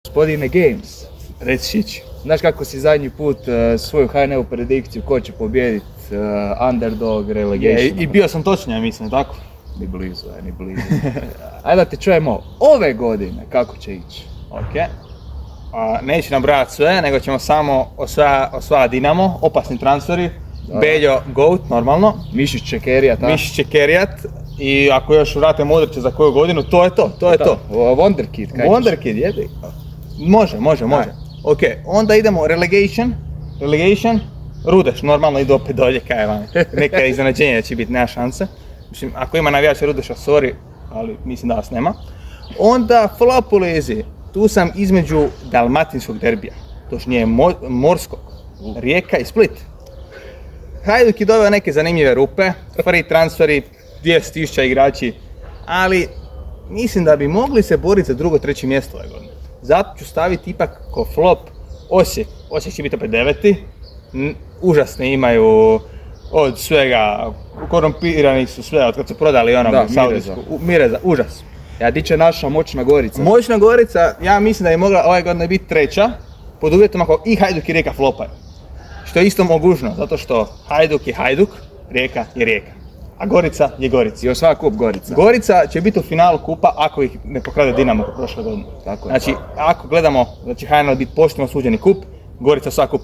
Gospodine Games, Reci Šić. znaš kako si zadnji put svoju HNL predikciju ko će pobijediti underdog relegation? I bio sam točan, ja mislim, tako? Ni blizu, ni blizu. Ajde da te čujemo ove godine kako će ići. Ok. Neću nabrajati sve, nego ćemo samo osvaja Dinamo, opasni transferi, Da. Beljo, Goat, normalno, Mišić Čekerija, tako? Mišić će kerijat i ako još vrate Modrića za koju godinu, to je to. Wonderkid, kaj ćeš? Wonderkid, jedi. Može. Ok, onda idemo relegation, Rudeš, normalno idu opet dolje, kaj vam, neka iznenađenja će biti, nema šanse. Mislim, ako ima navijača Rudeša, sorry, ali mislim da vas nema. Onda Flapulezi, tu sam između dalmatinskog derbija, točnije morskog, Rijeka i Split. Hajduk je doveo neke zanimljive rupe, free transferi, 200.000 igrači, ali mislim da bi mogli se boriti za drugo, treće mjesto ove godine. Zato ću staviti ipak ko flop Osijek. Osijek će biti opet 9. Užasne imaju od svega, korumpirani su sve, od kad su prodali onog saudijsku. Mireza, užas. Ja, di će naša Moćna Gorica? Moćna Gorica, ja mislim da je mogla ove godine biti 3. pod uvjetom ako i Hajduk i Rijeka flopaju. Što je isto mogućno, zato što Hajduk je Hajduk, Rijeka je Rijeka. A Gorica je Gorica. I osvaja kup Gorica. Gorica će biti u finalu kupa ako ih ne pokrade Dinamo prošle godine. Tako je. Znači, ako gledamo da će HNL biti pošteno suđeni kup, Gorica sva kup.